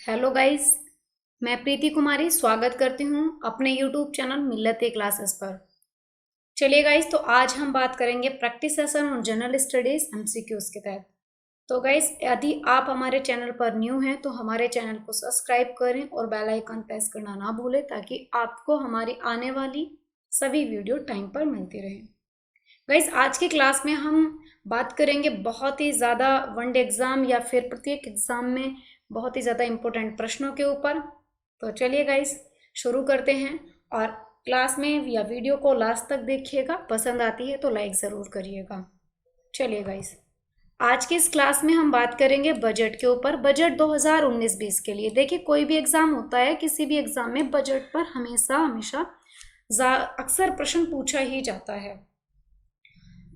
Hello guys, मैं प्रीति कुमारी स्वागत करती हूँ अपने यूट्यूब चैनल मिल्लत क्लासेस पर। चलिए गाइस, तो आज हम बात करेंगे practice session on general studies MCQs के तहत। तो गाइस, यदि आप हमारे चैनल पर न्यू हैं तो हमारे चैनल को सब्सक्राइब करें और बेल आइकन प्रेस करना ना भूलें ताकि आपको हमारी आने वाली सभी वीडियो टाइम पर मिलती रहे। गाइस, आज की क्लास में हम बात करेंगे बहुत ही ज़्यादा वनडे एग्ज़ाम या फिर प्रत्येक एग्ज़ाम में बहुत ही ज़्यादा इम्पोर्टेंट प्रश्नों के ऊपर। तो चलिए गाइस, शुरू करते हैं और क्लास में या वीडियो को लास्ट तक देखिएगा। पसंद आती है तो लाइक ज़रूर करिएगा। चलिए गाइस, आज की इस क्लास में हम बात करेंगे बजट के ऊपर। बजट 2019-20 के लिए। देखिए, कोई भी एग्ज़ाम होता है, किसी भी एग्ज़ाम में बजट पर हमेशा अक्सर प्रश्न पूछा ही जाता है।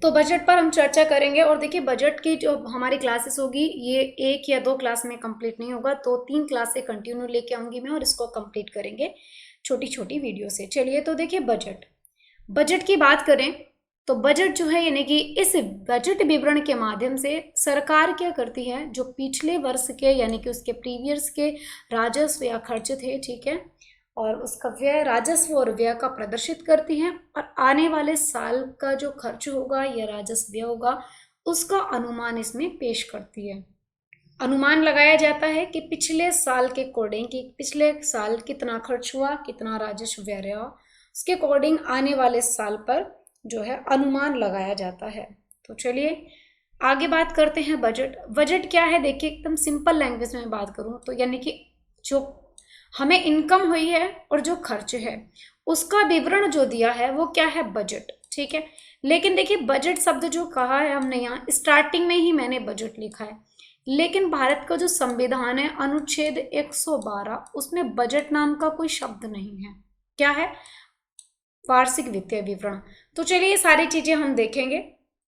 तो बजट पर हम चर्चा करेंगे। और देखिए, बजट की जो हमारी क्लासेस होगी ये 1 या 2 क्लास में कंप्लीट नहीं होगा, तो 3 क्लासें कंटिन्यू लेके आऊंगी मैं और इसको कंप्लीट करेंगे छोटी छोटी वीडियो से। चलिए, तो देखिए, बजट की बात करें तो बजट जो है, यानी कि इस बजट विवरण के माध्यम से सरकार क्या करती है, जो पिछले वर्ष के यानी कि उसके प्रीवियस के राजस्व या खर्च थे, ठीक है, और उसका व्यय, राजस्व और व्यय का प्रदर्शित करती हैं और आने वाले साल का जो खर्च होगा या राजस्व व्यय होगा उसका अनुमान इसमें पेश करती है। अनुमान लगाया जाता है कि पिछले साल के अकॉर्डिंग, कि पिछले साल कितना खर्च हुआ, कितना राजस्व व्यय रहा, उसके अकॉर्डिंग आने वाले साल पर जो है अनुमान लगाया जाता है। तो चलिए आगे बात करते हैं बजट क्या है। देखिए, एकदम सिंपल लैंग्वेज में बात करूं तो यानी कि जो हमें इनकम हुई है और जो खर्च है उसका विवरण जो दिया है वो क्या है, बजट, ठीक है। लेकिन देखिए, बजट शब्द जो कहा है हमने यहाँ स्टार्टिंग में ही मैंने बजट लिखा है, लेकिन भारत का जो संविधान है अनुच्छेद 112 उसमें बजट नाम का कोई शब्द नहीं है। क्या है, वार्षिक वित्तीय विवरण। तो चलिए ये सारी चीजें हम देखेंगे,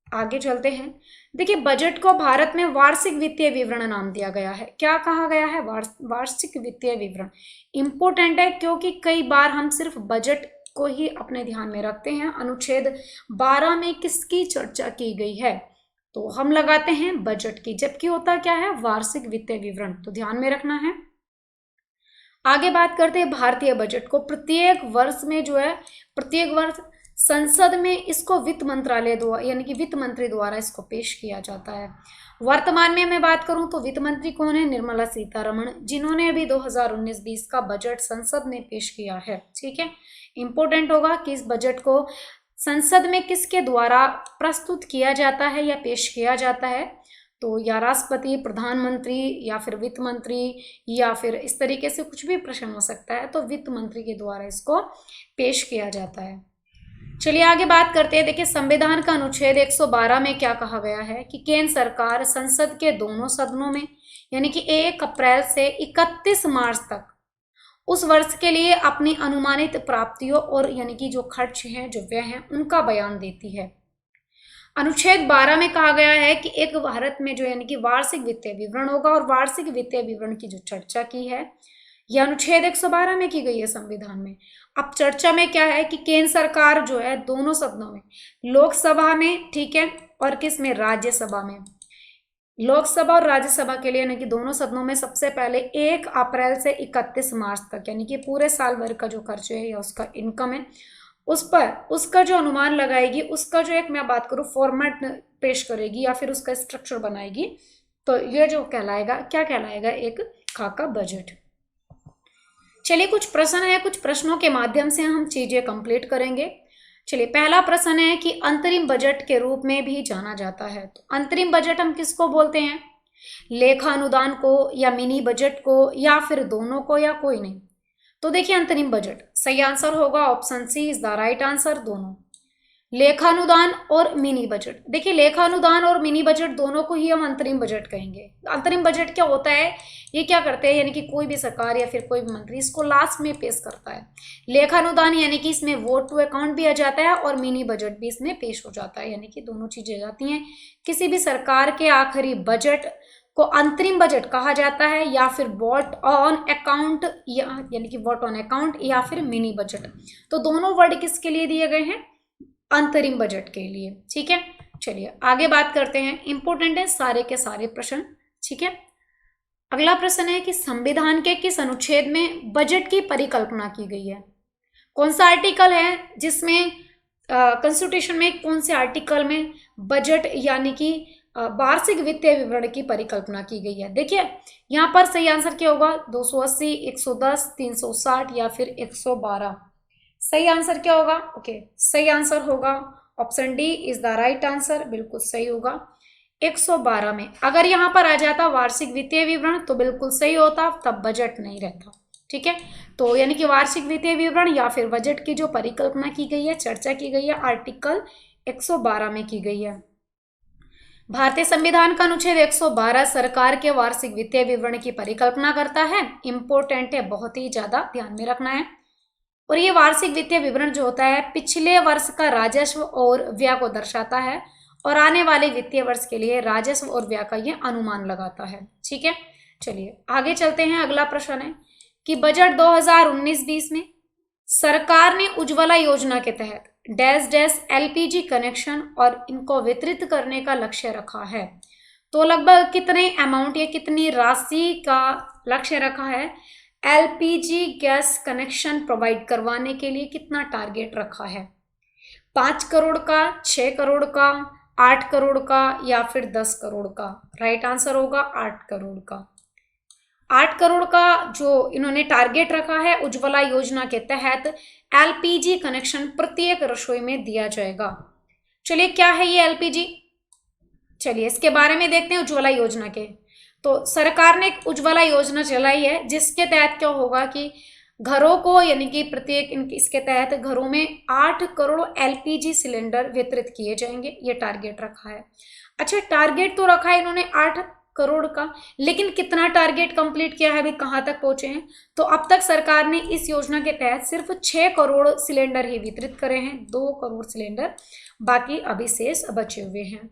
आगे चलते हैं। देखिए, बजट को भारत में वार्षिक वित्तीय विवरण नाम दिया गया है। क्या कहा गया है, वार्षिक वित्तीय विवरण। इंपॉर्टेंट है क्योंकि कई बार हम सिर्फ बजट को ही अपने ध्यान में रखते हैं। अनुच्छेद 12 में किसकी चर्चा की गई है, तो हम लगाते हैं बजट की, जबकि होता क्या है, वार्षिक वित्तीय विवरण। तो ध्यान में रखना है। आगे बात करते हैं भारतीय बजट को। प्रत्येक वर्ष में जो है, प्रत्येक वर्ष संसद में इसको वित्त मंत्रालय द्वारा यानी कि वित्त मंत्री द्वारा इसको पेश किया जाता है। वर्तमान में मैं बात करूं तो वित्त मंत्री कौन है, निर्मला सीतारमण, जिन्होंने अभी 2019-20 का बजट संसद में पेश किया है, ठीक है। इंपॉर्टेंट होगा कि इस बजट को संसद में किसके द्वारा प्रस्तुत किया जाता है या पेश किया जाता है, तो या राष्ट्रपति, प्रधानमंत्री या फिर वित्त मंत्री या फिर इस तरीके से कुछ भी प्रश्न हो सकता है, तो वित्त मंत्री के द्वारा इसको पेश किया जाता है। चलिए आगे बात करते हैं। देखिए, संविधान का अनुच्छेद 112 में क्या कहा गया है कि केंद्र सरकार संसद के दोनों सदनों में यानी कि 1 अप्रैल से 31 मार्च तक उस वर्ष के लिए अपनी अनुमानित प्राप्तियों और यानी कि जो खर्च हैं, जो व्यय हैं, उनका बयान देती है। अनुच्छेद 12 में कहा गया है कि एक भारत में जो यानी कि वार्षिक वित्तीय विवरण होगा, और वार्षिक वित्तीय विवरण की जो चर्चा की है यह अनुच्छेद 112 में की गई है संविधान में। अब चर्चा में क्या है कि केंद्र सरकार जो है दोनों सदनों में, लोकसभा में, ठीक है, और किस में, राज्यसभा में, लोकसभा और राज्यसभा के लिए यानी कि दोनों सदनों में सबसे पहले 1 अप्रैल से 31 मार्च तक यानी कि पूरे साल भर का जो खर्च है या उसका इनकम है उस पर उसका जो अनुमान लगाएगी, उसका जो एक मैं बात करूं फॉर्मेट पेश करेगी या फिर उसका स्ट्रक्चर बनाएगी, तो ये जो कहलाएगा, क्या कहलाएगा, एक खाका बजट। चलिए कुछ प्रश्न है, कुछ प्रश्नों के माध्यम से हम चीजें कंप्लीट करेंगे। चलिए, पहला प्रश्न है कि अंतरिम बजट के रूप में भी जाना जाता है। तो अंतरिम बजट हम किसको बोलते हैं, लेखा अनुदान को या मिनी बजट को या फिर दोनों को या कोई नहीं। तो देखिए, अंतरिम बजट सही आंसर होगा, option C is the right answer, दोनों। लेखानुदान और मिनी बजट, देखिए लेखानुदान और मिनी बजट दोनों को ही हम अंतरिम बजट कहेंगे। अंतरिम बजट क्या होता है, ये क्या करते हैं, यानी कि कोई भी सरकार या फिर कोई भी मंत्री इसको लास्ट में पेश करता है। लेखानुदान यानी कि इसमें वोट टू अकाउंट भी आ जाता है और मिनी बजट भी इसमें पेश हो जाता है, यानी कि दोनों चीजें जाती हैं। किसी भी सरकार के आखिरी बजट को अंतरिम बजट कहा जाता है या फिर वोट ऑन अकाउंट यानी कि वोट ऑन अकाउंट या फिर मिनी बजट। तो दोनों वर्ड किसके लिए दिए गए हैं, अंतरिम बजट के लिए, ठीक है। चलिए आगे बात करते हैं, इंपॉर्टेंट है सारे के सारे प्रश्न, ठीक है। अगला प्रश्न है कि संविधान के किस अनुच्छेद में बजट की परिकल्पना की गई है? कौन सा आर्टिकल है जिसमें कॉन्स्टिट्यूशन में कौन से आर्टिकल में बजट यानी कि वार्षिक वित्तीय विवरण की परिकल्पना की गई है? देखिए यहाँ पर सही आंसर क्या होगा? 280, 110, 360 या फिर 112। सही आंसर क्या होगा? ओके, सही आंसर होगा option D is the right answer, बिल्कुल सही होगा 112 में। अगर यहाँ पर आ जाता वार्षिक वित्तीय विवरण तो बिल्कुल सही होता, तब बजट नहीं रहता। ठीक है, तो यानी कि वार्षिक वित्तीय विवरण या फिर बजट की जो परिकल्पना की गई है, चर्चा की गई है, आर्टिकल 112 में की गई है। भारतीय संविधान का अनुच्छेद 112 सरकार के वार्षिक वित्तीय विवरण की परिकल्पना करता है। इंपॉर्टेंट है, बहुत ही ज्यादा ध्यान में रखना है। और ये वार्षिक वित्तीय विवरण जो होता है पिछले वर्ष का राजस्व और व्यय को दर्शाता है और आने वाले वित्तीय वर्ष के लिए राजस्व और व्यय का ये अनुमान लगाता है। ठीक है, चलिए आगे चलते हैं। अगला प्रश्न है कि बजट 2019-20 में सरकार ने उज्ज्वला योजना के तहत डैश डैश एलपीजी कनेक्शन और इनको वितरित करने का लक्ष्य रखा है। तो लगभग कितने अमाउंट या कितनी राशि का लक्ष्य रखा है? एलपीजी गैस कनेक्शन प्रोवाइड करवाने के लिए कितना टारगेट रखा है? 5 करोड़ का, 6 करोड़ का, 8 करोड़ का या फिर 10 करोड़ का? राइट आंसर होगा 8 करोड़ का। 8 करोड़ का जो इन्होंने टारगेट रखा है उज्ज्वला योजना के तहत एलपीजी कनेक्शन प्रत्येक रसोई में दिया जाएगा। चलिए क्या है ये एलपीजी? चलिए इसके बारे में देखते हैं। उज्ज्वला योजना के तो सरकार ने एक उज्ज्वला योजना चलाई है जिसके तहत क्या होगा कि घरों को यानी कि प्रत्येक इसके तहत घरों में 8 करोड़ एलपीजी सिलेंडर वितरित किए जाएंगे, ये टारगेट रखा है। अच्छा, टारगेट तो रखा है इन्होंने 8 करोड़ का, लेकिन कितना टारगेट कंप्लीट किया है, अभी कहाँ तक पहुंचे हैं? तो अब तक सरकार ने इस योजना के तहत सिर्फ 6 करोड़ सिलेंडर ही वितरित करे हैं, 2 करोड़ सिलेंडर बाकी अभी शेष बचे हुए हैं।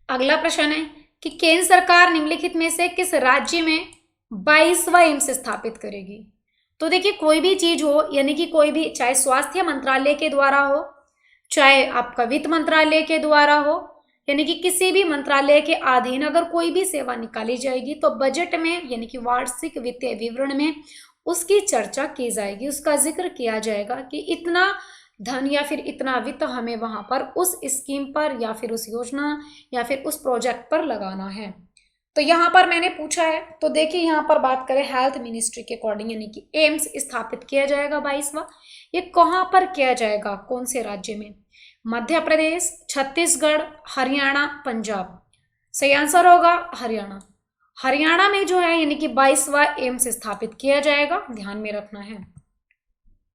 अगला प्रश्न है कि केंद्र सरकार निम्नलिखित में से किस राज्य में 22वां एम्स स्थापित करेगी? तो देखिए कोई भी चीज हो यानी कि कोई भी, चाहे स्वास्थ्य मंत्रालय के द्वारा हो, चाहे आपका वित्त मंत्रालय के द्वारा हो, यानी कि किसी भी मंत्रालय के अधीन अगर कोई भी सेवा निकाली जाएगी तो बजट में यानी कि वार्षिक वित्तीय विवरण में उसकी चर्चा की जाएगी, उसका जिक्र किया जाएगा कि इतना धन या फिर इतना वित्त हमें वहां पर उस स्कीम पर या फिर उस योजना या फिर उस प्रोजेक्ट पर लगाना है। तो यहाँ पर मैंने पूछा है, तो देखिए यहाँ पर बात करें हेल्थ मिनिस्ट्री के अकॉर्डिंग यानी कि एम्स स्थापित किया जाएगा 22वां। ये कहाँ पर किया जाएगा, कौन से राज्य में? मध्य प्रदेश, छत्तीसगढ़, हरियाणा, पंजाब? सही आंसर होगा हरियाणा। हरियाणा में जो है यानी कि 22वां एम्स स्थापित किया जाएगा, ध्यान में रखना है।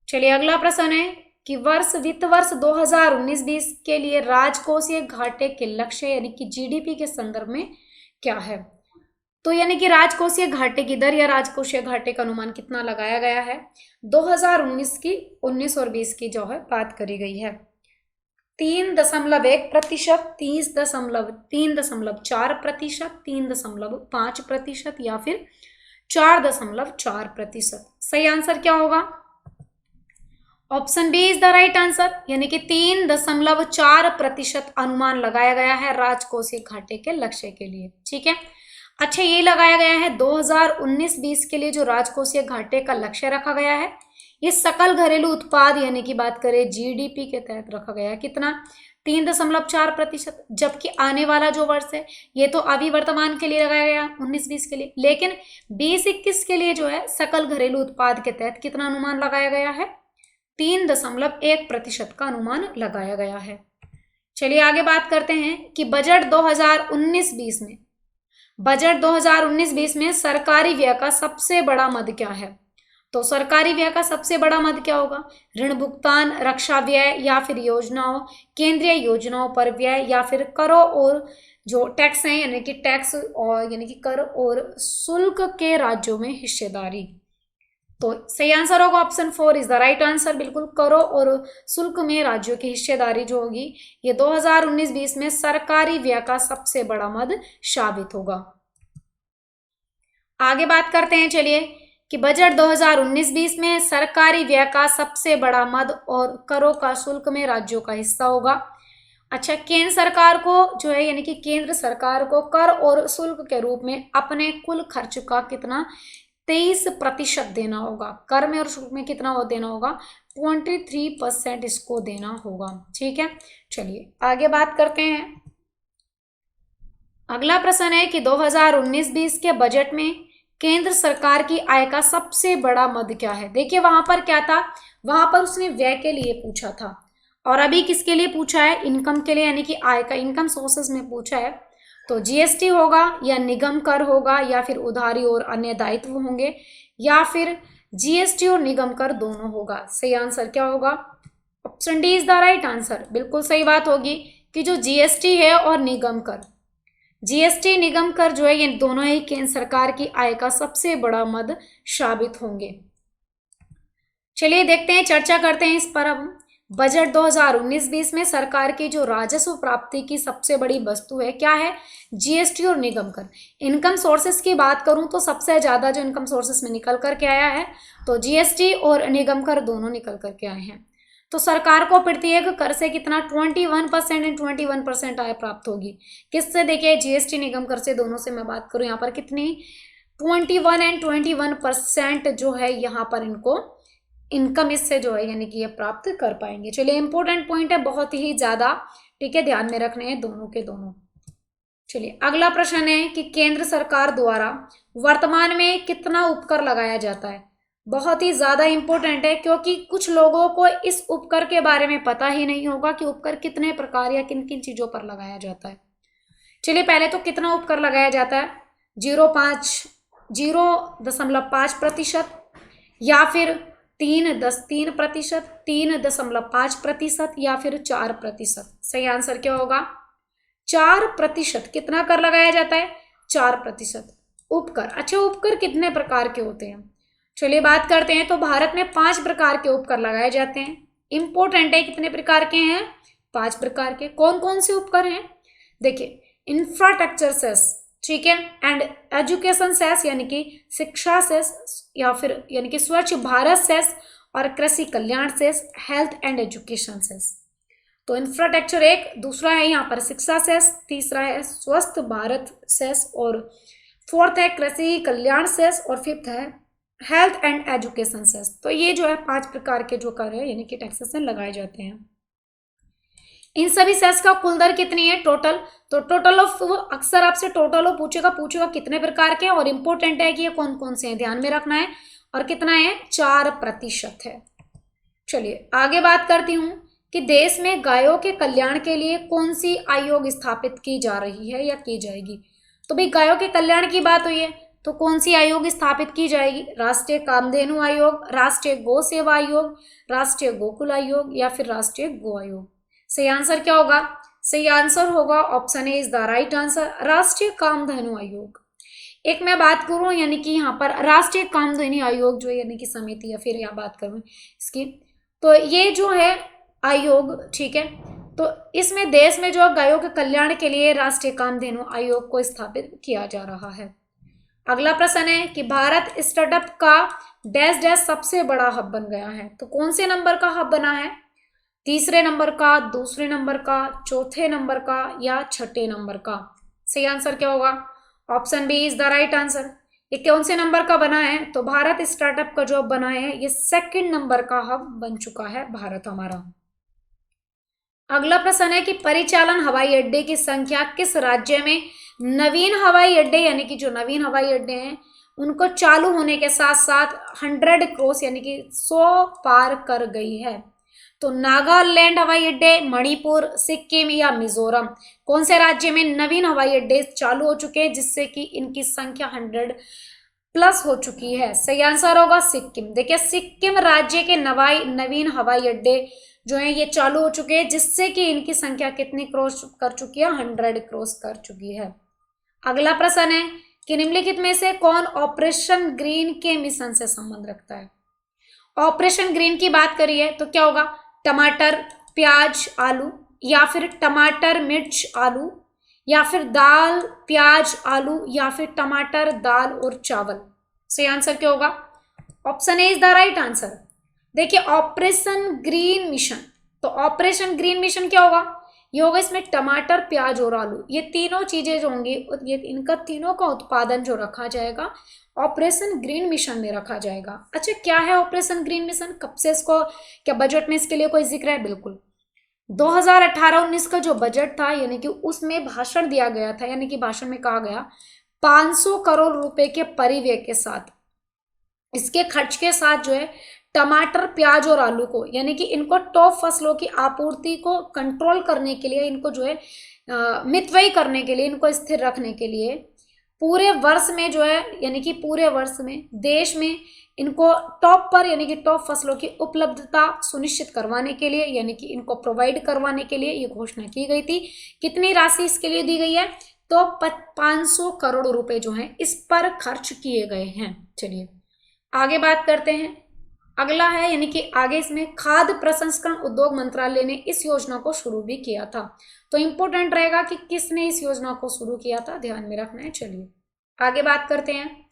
चलिए अगला प्रश्न है कि वित्त वर्ष 2019-20 के लिए राजकोषीय घाटे के लक्ष्य यानी कि जीडीपी के संदर्भ में क्या है? तो यानी कि राजकोषीय घाटे की दर या राजकोषीय घाटे का अनुमान कितना लगाया गया है? 2019 की 19 और 20 की जो है बात करी गई है 3.1%, 3.4%, 3.5% या फिर 4.4%। सही आंसर क्या होगा? Option B is the right answer, यानी कि 3.4% अनुमान लगाया गया है राजकोषीय घाटे के लक्ष्य के लिए। ठीक है, अच्छा ये लगाया गया है 2019-20 के लिए जो राजकोषीय घाटे का लक्ष्य रखा गया है ये सकल घरेलू उत्पाद यानी कि बात करें जीडीपी के तहत रखा गया है कितना? 3.4%। जबकि आने वाला जो वर्ष है ये तो अभी वर्तमान के लिए लगाया गया 19-20 के लिए, लेकिन 20-21 के लिए जो है सकल घरेलू उत्पाद के तहत कितना अनुमान लगाया गया है? 3.1% का अनुमान लगाया गया है। चलिए आगे बात करते हैं कि बजट 2019-20 में सरकारी व्यय का सबसे बड़ा मद क्या है? तो सरकारी व्यय का सबसे बड़ा मद क्या होगा? ऋण भुगतान, रक्षा व्यय या फिर योजनाओं, केंद्रीय योजनाओं पर व्यय या फिर करों और जो टैक्स हैं यानी कि टैक्स और यानी कि कर और शुल्क के राज्यों में हिस्सेदारी। तो सही आंसर होगा option 4 is the right answer. बिल्कुल, करों और शुल्क में राज्यों की हिस्सेदारी जो होगी ये 2019-20 में सरकारी व्यय का सबसे बड़ा मद साबित होगा। आगे बात करते हैं चलिए कि बजट 2019-20 में सरकारी व्यय का सबसे बड़ा मद और करों का शुल्क में राज्यों का हिस्सा होगा। अच्छा, केंद्र सरकार को जो है यानी कि केंद्र सरकार को कर और शुल्क के रूप में अपने कुल खर्च का कितना 23% देना होगा। कर में और शुल्क में कितना वो देना होगा 23% इसको देना होगा। ठीक है, चलिए आगे बात करते हैं। अगला प्रश्न है कि 2019-20 के बजट में केंद्र सरकार की आय का सबसे बड़ा मद क्या है। देखिए वहां पर क्या था, वहां पर उसने व्यय के लिए पूछा था और अभी किसके लिए पूछा है, इनकम के लिए, यानी कि आय का इनकम सोर्सेस में पूछा है। तो जीएसटी होगा या निगम कर होगा या फिर उधारी और अन्य दायित्व होंगे या फिर जीएसटी और निगम कर दोनों होगा। सही आंसर क्या होगा, option D is the right answer. बिल्कुल सही बात होगी कि जो जीएसटी है और निगम कर, जीएसटी निगम कर जो है ये दोनों ही केंद्र सरकार की आय का सबसे बड़ा मद साबित होंगे। चलिए देखते हैं, चर्चा करते हैं इस पर। अब बजट 2019-20 में सरकार की जो राजस्व प्राप्ति की सबसे बड़ी वस्तु है क्या है, जीएसटी और निगम कर। इनकम सोर्सेस की बात करूं तो सबसे ज्यादा जो इनकम सोर्सेस में निकल करके आया है तो जीएसटी और निगम कर दोनों निकल करके आए हैं। तो सरकार को प्रत्येक कर से कितना 21% एंड 21% आय प्राप्त होगी। किससे, देखिए जीएसटी निगम कर से, दोनों से मैं बात करूं यहाँ पर कितनी 21 एंड 21% जो है यहाँ पर इनको इनकम इससे जो है यानी कि ये प्राप्त कर पाएंगे। चलिए इंपॉर्टेंट पॉइंट है बहुत ही ज्यादा, ठीक है, ध्यान में रखने हैं दोनों के दोनों। चलिए अगला प्रश्न है कि केंद्र सरकार द्वारा वर्तमान में कितना उपकर लगाया जाता है। बहुत ही ज्यादा इंपॉर्टेंट है क्योंकि कुछ लोगों को इस उपकर के बारे में पता ही नहीं होगा कि उपकर कितने प्रकार या किन किन चीजों पर लगाया जाता है। चलिए पहले तो कितना उपकर लगाया जाता है, 0.5% या फिर 3.3%, 3.5% या फिर 4%। सही आंसर क्या होगा, 4%। कितना कर लगाया जाता है, 4% उपकर। अच्छा, उपकर कितने प्रकार के होते हैं, चलिए बात करते हैं। तो भारत में 5 प्रकार के उपकर लगाए जाते हैं। इंपॉर्टेंट है, कितने प्रकार के हैं, 5 प्रकार के। कौन कौन से उपकर हैं, देखिए इंफ्रास्ट्रक्चर सेस, ठीक है, एंड एजुकेशन सेस यानी कि शिक्षा सेस या फिर यानी कि स्वच्छ भारत सेस और Krishi Kalyan cess, health and education cess. तो इंफ्रास्ट्रक्चर एक, दूसरा है यहाँ पर शिक्षा सेस, तीसरा है स्वस्थ भारत सेस और फोर्थ है कृषि कल्याण सेस और फिफ्थ है हेल्थ एंड एजुकेशन सेस। तो ये जो है 5 प्रकार के जो कर है यानी कि टैक्सेशन लगाए जाते हैं। इन सभी सेस का कुल दर कितनी है टोटल, तो टोटल ऑफ, अक्सर आपसे टोटल ऑफ पूछेगा कितने प्रकार के, और इंपॉर्टेंट है कि ये कौन कौन से हैं, ध्यान में रखना है। और कितना है, 4% है। चलिए आगे बात करती हूँ कि देश में गायों के कल्याण के लिए कौन सी आयोग स्थापित की जा रही है या की जाएगी। तो भाई गायों के कल्याण की बात हुई है तो कौन सी आयोग स्थापित की जाएगी, राष्ट्रीय कामधेनु आयोग, राष्ट्रीय गौ सेवा आयोग, राष्ट्रीय गोकुल आयोग या फिर राष्ट्रीय गो आयोग। सही आंसर क्या होगा, सही आंसर होगा option A is the right answer, राष्ट्रीय कामधेनु आयोग। एक मैं बात करूं यानी कि यहाँ पर राष्ट्रीय कामधेनु आयोग जो यानी कि समिति या फिर यहाँ बात करूं इसकी, तो ये जो है आयोग, ठीक है, तो इसमें देश में जो गायों के कल्याण के लिए राष्ट्रीय कामधेनु आयोग को स्थापित किया जा रहा है। अगला प्रश्न है कि भारत स्टार्टअप का डैश डैश सबसे बड़ा हब बन गया है। तो कौन से नंबर का हब बना है, तीसरे नंबर का, दूसरे नंबर का, चौथे नंबर का या छठे नंबर का। सही आंसर क्या होगा, option B is the right answer. ये कौन से नंबर का बना है, तो भारत स्टार्टअप का जो बना है ये 2nd नंबर का हब बन चुका है भारत हमारा। अगला प्रश्न है कि परिचालन हवाई अड्डे की संख्या किस राज्य में नवीन हवाई अड्डे यानी कि जो नवीन हवाई अड्डे हैं उनको चालू होने के साथ साथ 100 क्रॉस यानी कि 100 पार कर गई है। तो नागालैंड हवाई अड्डे, मणिपुर, सिक्किम या मिजोरम, कौन से राज्य में नवीन हवाई अड्डे चालू हो चुके हैं जिससे कि इनकी संख्या 100+ हो चुकी है। सही आंसर होगा सिक्किम। देखिए सिक्किम राज्य के नवीन हवाई अड्डे जो है ये चालू हो चुके हैं जिससे कि इनकी संख्या कितनी क्रॉस कर चुकी है, 100 क्रॉस कर चुकी है। अगला प्रश्न है कि निम्नलिखित में से कौन ऑपरेशन ग्रीन के मिशन से संबंध रखता है। ऑपरेशन ग्रीन की बात करिए तो क्या होगा, टमाटर, प्याज, आलू या फिर टमाटर, मिर्च, आलू या फिर दाल, प्याज, आलू या फिर टमाटर, दाल और चावल। सही आंसर क्या होगा, option A is the right answer. देखिए ऑपरेशन ग्रीन मिशन, तो ऑपरेशन ग्रीन मिशन क्या होगा, ये होगा इसमें टमाटर, प्याज और आलू, ये तीनों चीजें जो होंगी ये इनका तीनों का उत्पादन जो रखा जाएगा ऑपरेशन ग्रीन मिशन में रखा जाएगा। अच्छा, क्या है ऑपरेशन ग्रीन मिशन, कब से इसको, क्या बजट में इसके लिए कोई जिक्र है? बिल्कुल 2018-19 का जो बजट था यानी कि उसमें भाषण दिया गया था, यानी कि भाषण में कहा गया 500 करोड़ रुपए के परिव्यय के साथ, इसके खर्च के साथ जो है टमाटर, प्याज और आलू को, यानी कि इनको टॉप फसलों की आपूर्ति को कंट्रोल करने के लिए, इनको जो है मितव्ययी करने के लिए, इनको स्थिर रखने के लिए पूरे वर्ष में जो है, यानी कि पूरे वर्ष में देश में इनको टॉप पर, यानी कि टॉप फसलों की उपलब्धता सुनिश्चित करवाने के लिए, यानी कि इनको प्रोवाइड करवाने के लिए ये घोषणा की गई थी। कितनी राशि इसके लिए दी गई है? तो 500 करोड़ रुपए जो हैं इस पर खर्च किए गए हैं। चलिए आगे बात करते हैं। अगला है, यानी कि आगे इसमें खाद्य प्रसंस्करण उद्योग मंत्रालय ने इस योजना को शुरू भी किया था। तो इंपॉर्टेंट रहेगा कि किसने इस योजना को शुरू किया था, ध्यान में रखना है। चलिए आगे बात करते हैं।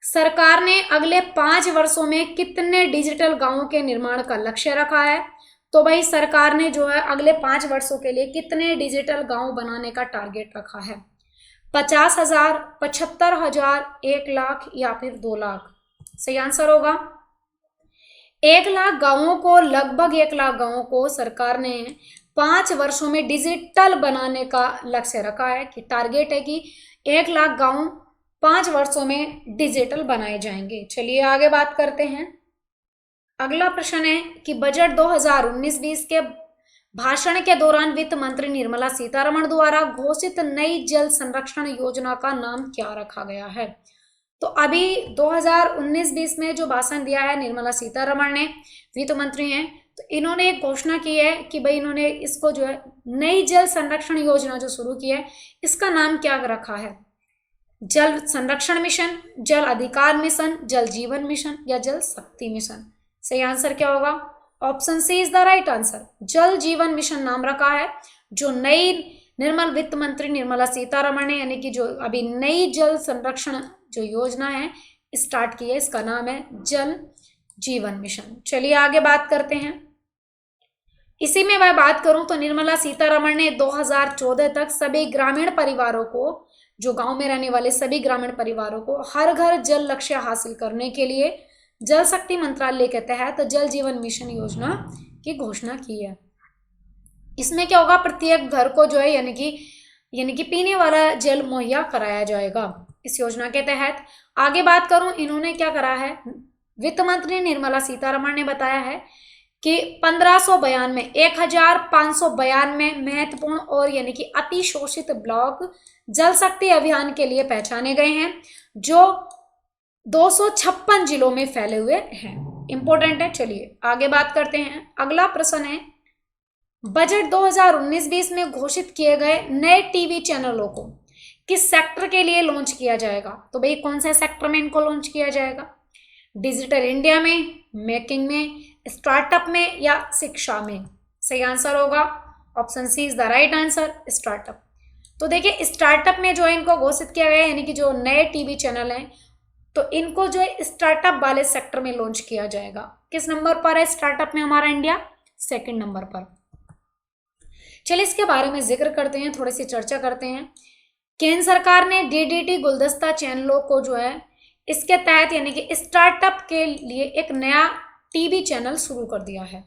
सरकार ने अगले 5 वर्षों में कितने डिजिटल गांवों के निर्माण का लक्ष्य रखा है? तो भाई सरकार ने जो है अगले 5 वर्षों के लिए कितने डिजिटल गांव बनाने का टारगेट रखा है? 50,000, 75,000, 1 लाख या फिर 2 लाख? सही आंसर होगा 1 लाख गांवों को, लगभग 1 लाख गांवों को सरकार ने 5 वर्षों में डिजिटल बनाने का लक्ष्य रखा है, कि टारगेट है कि 1 लाख गांव 5 वर्षों में डिजिटल बनाए जाएंगे। चलिए आगे बात करते हैं। अगला प्रश्न है कि बजट 2019-20 के भाषण के दौरान वित्त मंत्री निर्मला सीतारमण द्वारा घोषित नई जल संरक्षण योजना का नाम क्या रखा गया है? तो अभी 2019-20 में जो भाषण दिया है निर्मला सीतारमण ने, वित्त मंत्री हैं, तो इन्होंने एक घोषणा की है कि भाई इन्होंने इसको जो है नई जल संरक्षण योजना जो शुरू की है, इसका नाम क्या रखा है? जल संरक्षण मिशन, जल अधिकार मिशन, जल जीवन मिशन या जल शक्ति मिशन? सही आंसर क्या होगा? Option C is the right answer. Jal Jeevan mission नाम रखा है जो नई निर्मल वित्त मंत्री निर्मला सीतारमण ने, यानी कि जो अभी नई जल संरक्षण जो योजना है स्टार्ट की है, इसका नाम है जल जीवन मिशन। चलिए आगे बात करते हैं। इसी में मैं बात करूं तो निर्मला सीतारमण ने 2014 तक सभी ग्रामीण परिवारों को, जो गांव में रहने वाले सभी ग्रामीण परिवारों को हर घर जल लक्ष्य हासिल करने के लिए जल शक्ति मंत्रालय के तहत जल जीवन मिशन योजना की घोषणा की है। इसमें क्या होगा, प्रत्येक घर को जो है यानी कि पीने वाला जल मुहैया कराया जाएगा इस योजना के तहत। आगे बात करूं, इन्होंने क्या करा है, वित्त मंत्री निर्मला सीतारमण ने बताया है कि 1592 महत्वपूर्ण और यानी कि अति शोषित ब्लॉक जल शक्ति अभियान के लिए पहचाने गए हैं, जो 256 जिलों में फैले हुए हैं। इंपॉर्टेंट है। चलिए आगे बात करते हैं। अगला प्रश्न है, बजट 2019-20 में घोषित किए गए नए टीवी चैनलों को किस सेक्टर के लिए लॉन्च किया जाएगा? तो भाई कौन से सेक्टर में इनको लॉन्च किया जाएगा? डिजिटल इंडिया में, मेकिंग में, स्टार्टअप में या शिक्षा में? सही आंसर होगा option C is the right answer, startup. तो देखिए स्टार्टअप में जो है इनको घोषित किया गया है, यानी कि जो नए टीवी चैनल हैं तो इनको जो है स्टार्टअप वाले सेक्टर में लॉन्च किया जाएगा। किस नंबर पर है स्टार्टअप में हमारा इंडिया? 2nd नंबर पर। चलिए इसके बारे में जिक्र करते हैं, थोड़ी सी चर्चा करते हैं। केंद्र सरकार ने डीडीटी गुलदस्ता चैनलों को जो है इसके तहत यानी कि स्टार्टअप के लिए एक नया टीवी चैनल शुरू कर दिया है।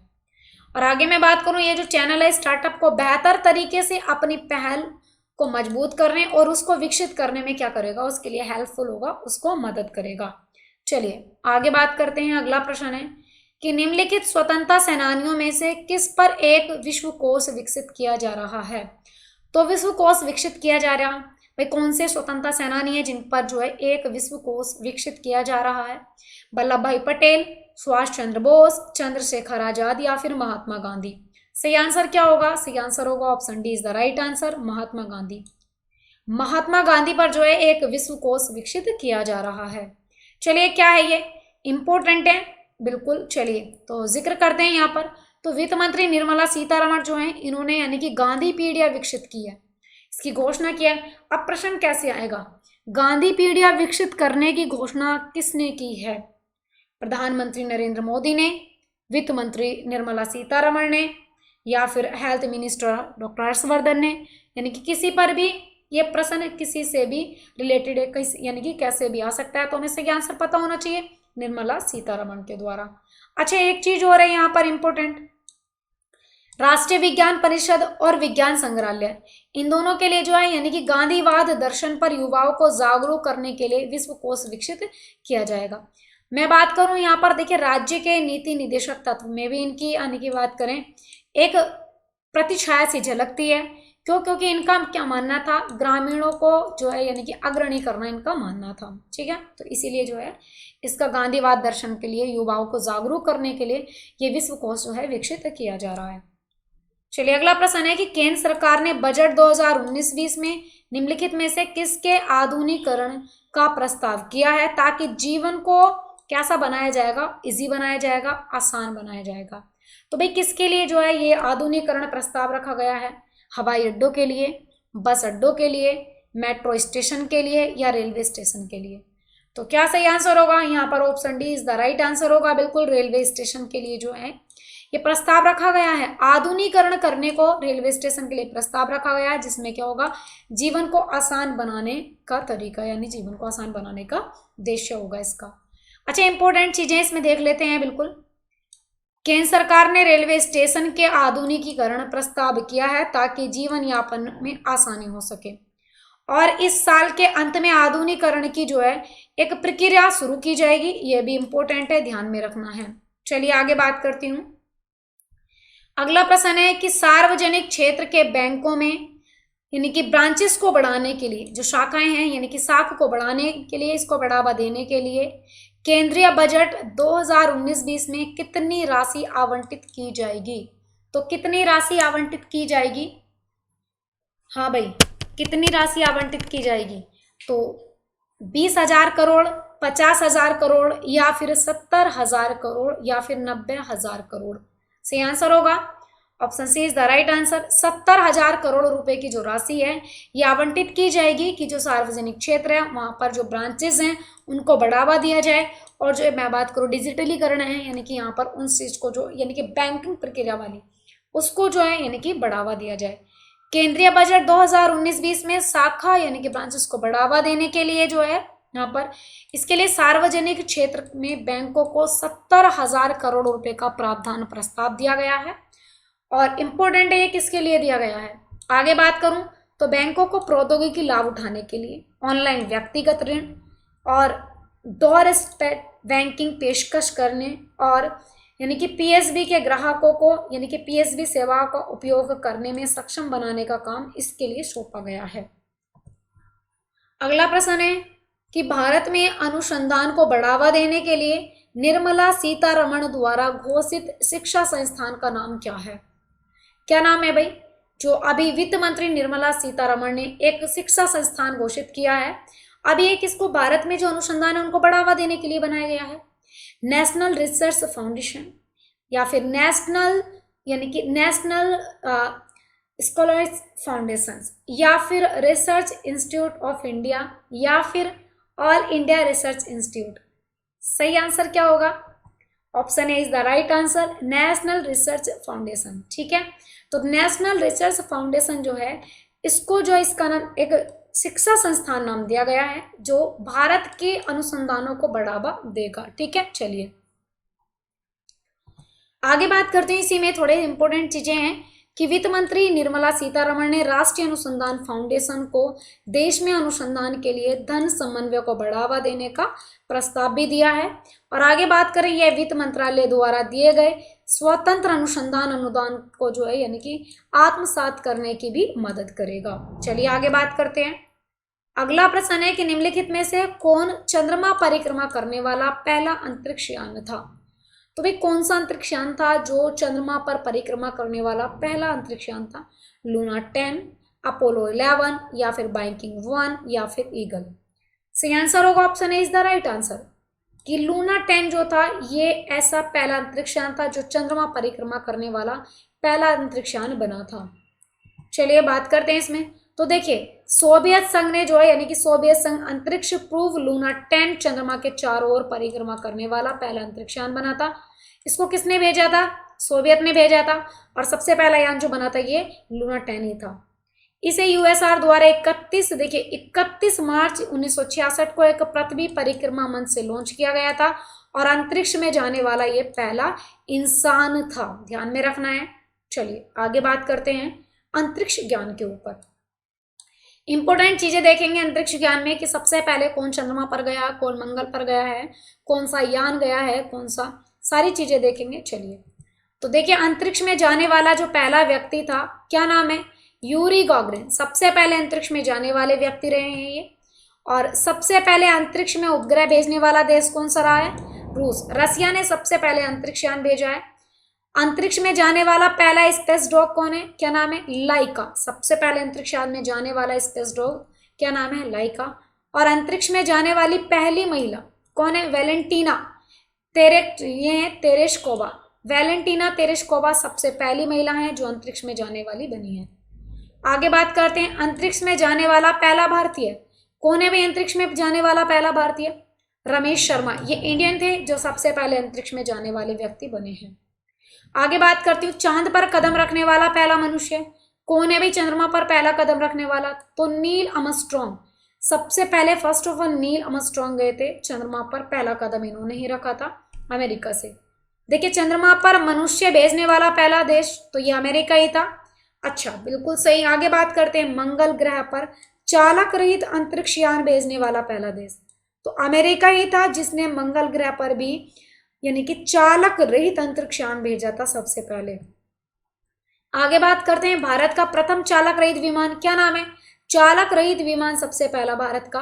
और आगे मैं बात करूं, ये जो चैनल है स्टार्टअप को बेहतर तरीके से अपनी पहल को मजबूत करने और उसको विकसित करने में क्या करेगा, उसके लिए हेल्पफुल होगा, उसको मदद करेगा। चलिए आगे बात करते हैं। अगला प्रश्न है कि निम्नलिखित स्वतंत्रता सेनानियों में से किस पर एक विश्व कोश विकसित किया जा रहा है? तो विश्व कोश विकसित किया जा रहा, भाई कौन से स्वतंत्रता सेनानी है जिन पर जो है एक विश्व कोश विकसित किया जा रहा है? वल्लभ भाई पटेल, सुभाष चंद्र बोस, चंद्रशेखर आजाद या फिर महात्मा गांधी? सही आंसर क्या होगा? सही आंसर होगा option D is the right answer, Mahatma Gandhi. Mahatma Gandhi पर जो है एक विश्व कोश विकसित किया जा रहा है। चलिए क्या है ये, इंपॉर्टेंट है बिल्कुल। चलिए तो जिक्र करते हैं यहाँ पर। तो वित्त मंत्री निर्मला सीतारमण जो है इन्होंने यानी कि गांधी पीढ़िया विकसित की है, इसकी घोषणा किया है। अब प्रश्न कैसे आएगा, गांधी पीढ़िया विकसित करने की घोषणा किसने की है? प्रधानमंत्री नरेंद्र मोदी ने, वित्त मंत्री निर्मला सीतारमण ने, या फिर हेल्थ मिनिस्टर डॉक्टर हर्षवर्धन ने, यानी कि किसी पर भी ये प्रश्न किसी से भी रिलेटेड है, यानी कि कैसे भी आ सकता है, तो हमें इसका आंसर पता होना चाहिए, निर्मला सीतारमण के द्वारा। अच्छा, एक चीज और है यहाँ पर इंपॉर्टेंट, राष्ट्रीय विज्ञान परिषद और विज्ञान संग्रहालय, इन दोनों के लिए जो है यानी कि गांधीवाद दर्शन पर युवाओं को जागरूक करने के लिए विश्व कोश विकसित किया जाएगा। मैं बात करूं यहाँ पर, देखिए राज्य के नीति निदेशक तत्व में भी इनकी आने की बात करें, एक प्रतिछाया सी झलकती है। क्यों? क्योंकि इनका क्या मानना था, ग्रामीणों को जो है यानी कि अग्रणी करना इनका मानना था। ठीक है, तो इसीलिए जो है इसका गांधीवाद दर्शन के लिए युवाओं को जागरूक करने के लिए ये विश्व कोश जो है विकसित किया जा रहा है। चलिए अगला प्रश्न है कि केंद्र सरकार ने बजट 2019-20 में निम्नलिखित में से किसके आधुनिकीकरण का प्रस्ताव किया है ताकि जीवन को कैसा बनाया जाएगा, इजी बनाया जाएगा, आसान बनाया जाएगा। तो भाई किसके लिए जो है ये आधुनिकीकरण प्रस्ताव रखा गया है, हवाई अड्डों के लिए, बस अड्डों के लिए, मेट्रो स्टेशन के लिए या रेलवे स्टेशन के लिए। तो क्या सही आंसर होगा, यहाँ पर option D is the right answer होगा। बिल्कुल रेलवे स्टेशन के लिए जो है ये प्रस्ताव रखा गया है, आधुनिकीकरण करने को रेलवे स्टेशन के लिए प्रस्ताव रखा गया है, जिसमें क्या होगा, जीवन को आसान बनाने का तरीका, यानी जीवन को आसान बनाने का उद्देश्य होगा इसका। अच्छा, इंपॉर्टेंट चीजें इसमें देख लेते हैं। बिल्कुल केंद्र सरकार ने रेलवे स्टेशन के आधुनिकीकरण प्रस्ताव किया है ताकि जीवन यापन में आसानी हो सके, और इस साल के अंत में आधुनिकीकरण की जो है एक प्रक्रिया शुरू की जाएगी। यह भी इंपॉर्टेंट है, ध्यान में रखना है। चलिए आगे बात करती हूँ। अगला प्रश्न है कि सार्वजनिक क्षेत्र के बैंकों में यानी कि ब्रांचेस को बढ़ाने के लिए, जो शाखाएं हैं यानी कि शाख को बढ़ाने के लिए, इसको बढ़ावा देने के लिए केंद्रीय बजट 2019-20 में कितनी राशि आवंटित की जाएगी। तो कितनी राशि आवंटित की जाएगी, हाँ भाई कितनी राशि आवंटित की जाएगी, तो 20,000 करोड़, 50,000 करोड़ या फिर 70,000 करोड़ या फिर 90,000 करोड़। सही आंसर होगा option C is the right answer. 70,000 crore रुपए की जो राशि है ये आवंटित की जाएगी कि जो सार्वजनिक क्षेत्र है वहां पर जो ब्रांचेस हैं उनको बढ़ावा दिया जाए, और जो मैं बात करूँ डिजिटलीकरण है यानी कि यहाँ पर उन चीज को जो यानी कि बैंकिंग प्रक्रिया वाली उसको जो है यानी कि बढ़ावा दिया जाए। केंद्रीय बजट 2019-20 में शाखा यानी कि ब्रांचेस को बढ़ावा देने के लिए जो है यहाँ पर इसके लिए सार्वजनिक क्षेत्र में बैंकों को 70,000 करोड़ रुपए का प्रावधान प्रस्ताव दिया गया है। और इम्पोर्टेंट है ये किसके लिए दिया गया है, आगे बात करूं तो बैंकों को प्रौद्योगिकी लाभ उठाने के लिए, ऑनलाइन व्यक्तिगत ऋण और डोर स्टेप बैंकिंग पेशकश करने, और यानी कि पीएसबी के ग्राहकों को यानी कि पीएसबी सेवाओं का उपयोग करने में सक्षम बनाने का काम इसके लिए सौंपा गया है। अगला प्रश्न है कि भारत में अनुसंधान को बढ़ावा देने के लिए निर्मला सीतारमण द्वारा घोषित शिक्षा संस्थान का नाम क्या है। क्या नाम है भाई, जो अभी वित्त मंत्री निर्मला सीतारमण ने एक शिक्षा संस्थान घोषित किया है, अभी एक इसको भारत में जो अनुसंधान है उनको बढ़ावा देने के लिए बनाया गया है। नेशनल रिसर्च फाउंडेशन या फिर नेशनल यानी कि नेशनल स्कॉलर्स फाउंडेशन या फिर रिसर्च इंस्टीट्यूट ऑफ इंडिया या फिर ऑल इंडिया रिसर्च इंस्टीट्यूट। सही आंसर क्या होगा, option A is the right answer, national research foundation. ठीक है, तो नेशनल रिसर्च फाउंडेशन जो है इसको जो इसका नाम एक शिक्षा संस्थान नाम दिया गया है जो भारत के अनुसंधानों को बढ़ावा देगा। ठीक है, चलिए आगे बात करते हैं। इसी में थोड़े इंपॉर्टेंट चीजें हैं कि वित्त मंत्री निर्मला सीतारमण ने राष्ट्रीय अनुसंधान फाउंडेशन को देश में अनुसंधान के लिए धन समन्वय को बढ़ावा देने का प्रस्ताव भी दिया है। और आगे बात करें, यह वित्त मंत्रालय द्वारा दिए गए स्वतंत्र अनुसंधान अनुदान को जो है यानी कि आत्मसात करने की भी मदद करेगा। चलिए आगे बात करते हैं। अगला प्रश्न है कि निम्नलिखित में से कौन चंद्रमा परिक्रमा करने वाला पहला अंतरिक्ष यान था। तो भाई कौन सा अंतरिक्ष यान था जो चंद्रमा पर परिक्रमा करने वाला पहला अंतरिक्ष यान था, लूना 10, अपोलो 11 या फिर वाइकिंग 1 या फिर ईगल। सही आंसर होगा option A is the right answer कि लूना 10 जो था ये ऐसा पहला अंतरिक्ष यान था जो चंद्रमा परिक्रमा करने वाला पहला अंतरिक्ष यान बना था। चलिए बात करते हैं इसमें। तो देखिए सोवियत संघ ने जो है यानी कि सोवियत संघ अंतरिक्ष पूर्व लूना 10 चंद्रमा के चारों ओर परिक्रमा करने वाला पहला अंतरिक्ष यान बना था। इसको किसने भेजा था, सोवियत ने भेजा था। और सबसे पहला यान जो बना था ये लूना 10 ही था। इसे यूएसआर द्वारा 31 मार्च 1966 को एक पृथ्वी परिक्रमा मंच से लॉन्च किया गया था और अंतरिक्ष में जाने वाला ये पहला इंसान था, ध्यान में रखना है। चलिए आगे बात करते हैं अंतरिक्ष ज्ञान के ऊपर। इंपॉर्टेंट चीजें देखेंगे अंतरिक्ष ज्ञान में कि सबसे पहले कौन चंद्रमा पर गया, कौन मंगल पर गया है, कौन सा यान गया है, कौन सा, सारी चीजें देखेंगे। चलिए तो देखिए अंतरिक्ष में जाने वाला जो पहला व्यक्ति था, क्या नाम है, यूरी गागरिन। सबसे पहले अंतरिक्ष में जाने वाले व्यक्ति रहे हैं ये। और सबसे पहले अंतरिक्ष में उपग्रह भेजने वाला देश कौन सा रहा है, रूस। रसिया ने सबसे पहले अंतरिक्ष यान भेजा है। अंतरिक्ष में जाने वाला पहला स्पेस डॉग कौन है, क्या नाम है, लाइका। सबसे पहले अंतरिक्ष यान में जाने वाला स्पेस डॉग क्या नाम है, लाइका। और अंतरिक्ष में जाने वाली पहली महिला कौन है, वेलेंटीना तेरेश्कोवा। वेलेंटीना तेरेश्कोवा सबसे पहली महिला है जो अंतरिक्ष में जाने वाली बनी है। आगे बात करते हैं अंतरिक्ष में जाने वाला पहला भारतीय कौन है भाई, अंतरिक्ष में जाने वाला पहला भारतीय रमेश शर्मा। ये इंडियन थे जो सबसे पहले अंतरिक्ष में जाने वाले व्यक्ति बने हैं। आगे बात करती हूँ चांद पर कदम रखने वाला पहला मनुष्य कौन है भाई, चंद्रमा पर पहला कदम रखने वाला, तो नील आर्मस्ट्रॉन्ग। सबसे पहले first of all Neil Armstrong गए थे चंद्रमा पर, पहला कदम इन्होंने ही रखा था अमेरिका से। देखिए चंद्रमा पर मनुष्य भेजने वाला पहला देश तो ये अमेरिका ही था। अच्छा बिल्कुल सही। आगे बात करते हैं मंगल ग्रह पर चालक रहित अंतरिक्ष यान भेजने वाला पहला देश, तो अमेरिका ही था जिसने मंगल ग्रह पर भी यानी कि चालक रहित अंतरिक्ष यान भेजा था सबसे पहले। आगे बात करते हैं भारत का प्रथम चालक रहित विमान, क्या नाम है, चालक रहित विमान सबसे पहला भारत का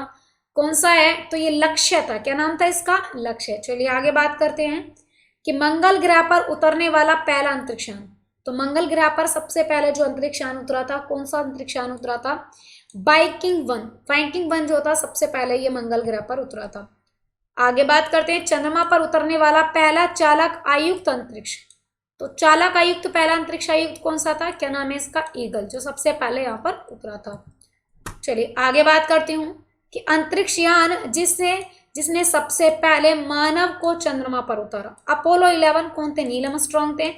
कौन सा है, तो ये लक्ष्य था। क्या नाम था इसका, लक्ष्य। चलिए आगे बात करते हैं कि मंगल ग्रह पर उतरने वाला पहला अंतरिक्ष यान, तो मंगल ग्रह पर सबसे पहले जो अंतरिक्ष यान उतरा था, कौन सा अंतरिक्ष यान उतरा था, वाइकिंग 1 जो था सबसे पहले ये मंगल ग्रह पर उतरा था। आगे बात करते हैं चंद्रमा पर उतरने वाला पहला चालक आयुक्त अंतरिक्ष, तो चालक आयुक्त पहला अंतरिक्ष आयुक्त कौन सा था, क्या नाम है इसका, ईगल, जो सबसे पहले यहाँ पर उतरा था। चलिए आगे बात करती हूँ कि अंतरिक्ष यान जिसने सबसे पहले मानव को चंद्रमा पर उतारा, अपोलो 11 कौन थे, नील आर्मस्ट्रॉन्ग थे।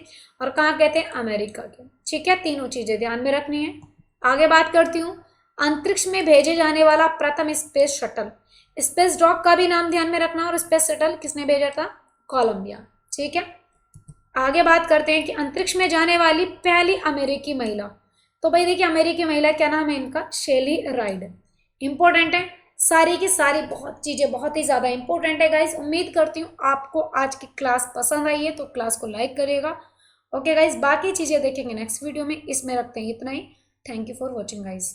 और कहाँ के थे, अमेरिका के। ठीक है, तीनों चीजें ध्यान में रखनी है। आगे बात करती हूँ अंतरिक्ष में भेजे जाने वाला प्रथम स्पेस शटल, स्पेस डॉग का भी नाम ध्यान में रखना, और स्पेस शटल किसने भेजा था, कोलंबिया। ठीक है, आगे बात करते हैं कि अंतरिक्ष में जाने वाली पहली अमेरिकी महिला, तो भाई देखिए अमेरिकी महिला क्या नाम है इनका, शेली राइड। इंपॉर्टेंट है सारी की सारी, बहुत चीजें बहुत ही ज्यादा इंपॉर्टेंट है गाइस। उम्मीद करती हूँ आपको आज की क्लास पसंद आई है, तो क्लास को लाइक करिएगा। ओके गाइस, बाकी चीजें देखेंगे नेक्स्ट वीडियो में। इसमें रखते हैं इतना ही। Thank you for watching guys.